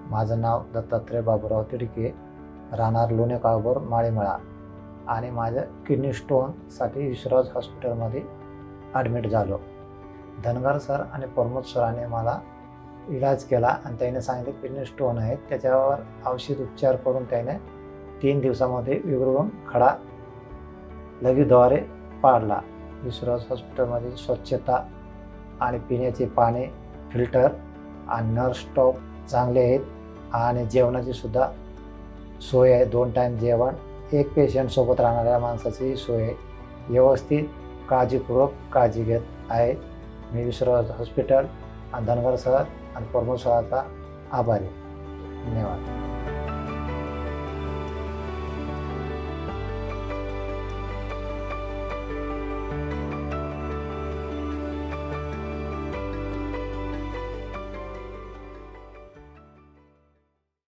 माझं नाव दत्तात्रय बाबूराव तिडके, राहणार लोणेकाळभोर माळीमळा आणि माझं किडनी स्टोनसाठी विश्वराज हॉस्पिटलमध्ये ॲडमिट झालो. धनगर सर आणि प्रमोद सरांनी मला इलाज केला आणि त्याने सांगितले किडनी स्टोन आहे, त्याच्यावर औषध उपचार करून त्याने 3 दिवसामध्ये विरघळून खडा लगेचद्वारे पाडला. विश्वराज हॉस्पिटलमध्ये स्वच्छता आणि पिण्याचे पाणी, फिल्टर आणि नर्स स्टॉप चांगले आहेत आणि जेवणाची सुद्धा सोय आहे. 2 टाईम जेवण, एक पेशंट सोबत राहणाऱ्या माणसाची सोय आहे. व्यवस्थित काळजीपूर्वक काळजी घेत आहे. मी विश्वराज हॉस्पिटल आणि धनगर सर आणि प्रमोद सरांचा आभारी. धन्यवाद.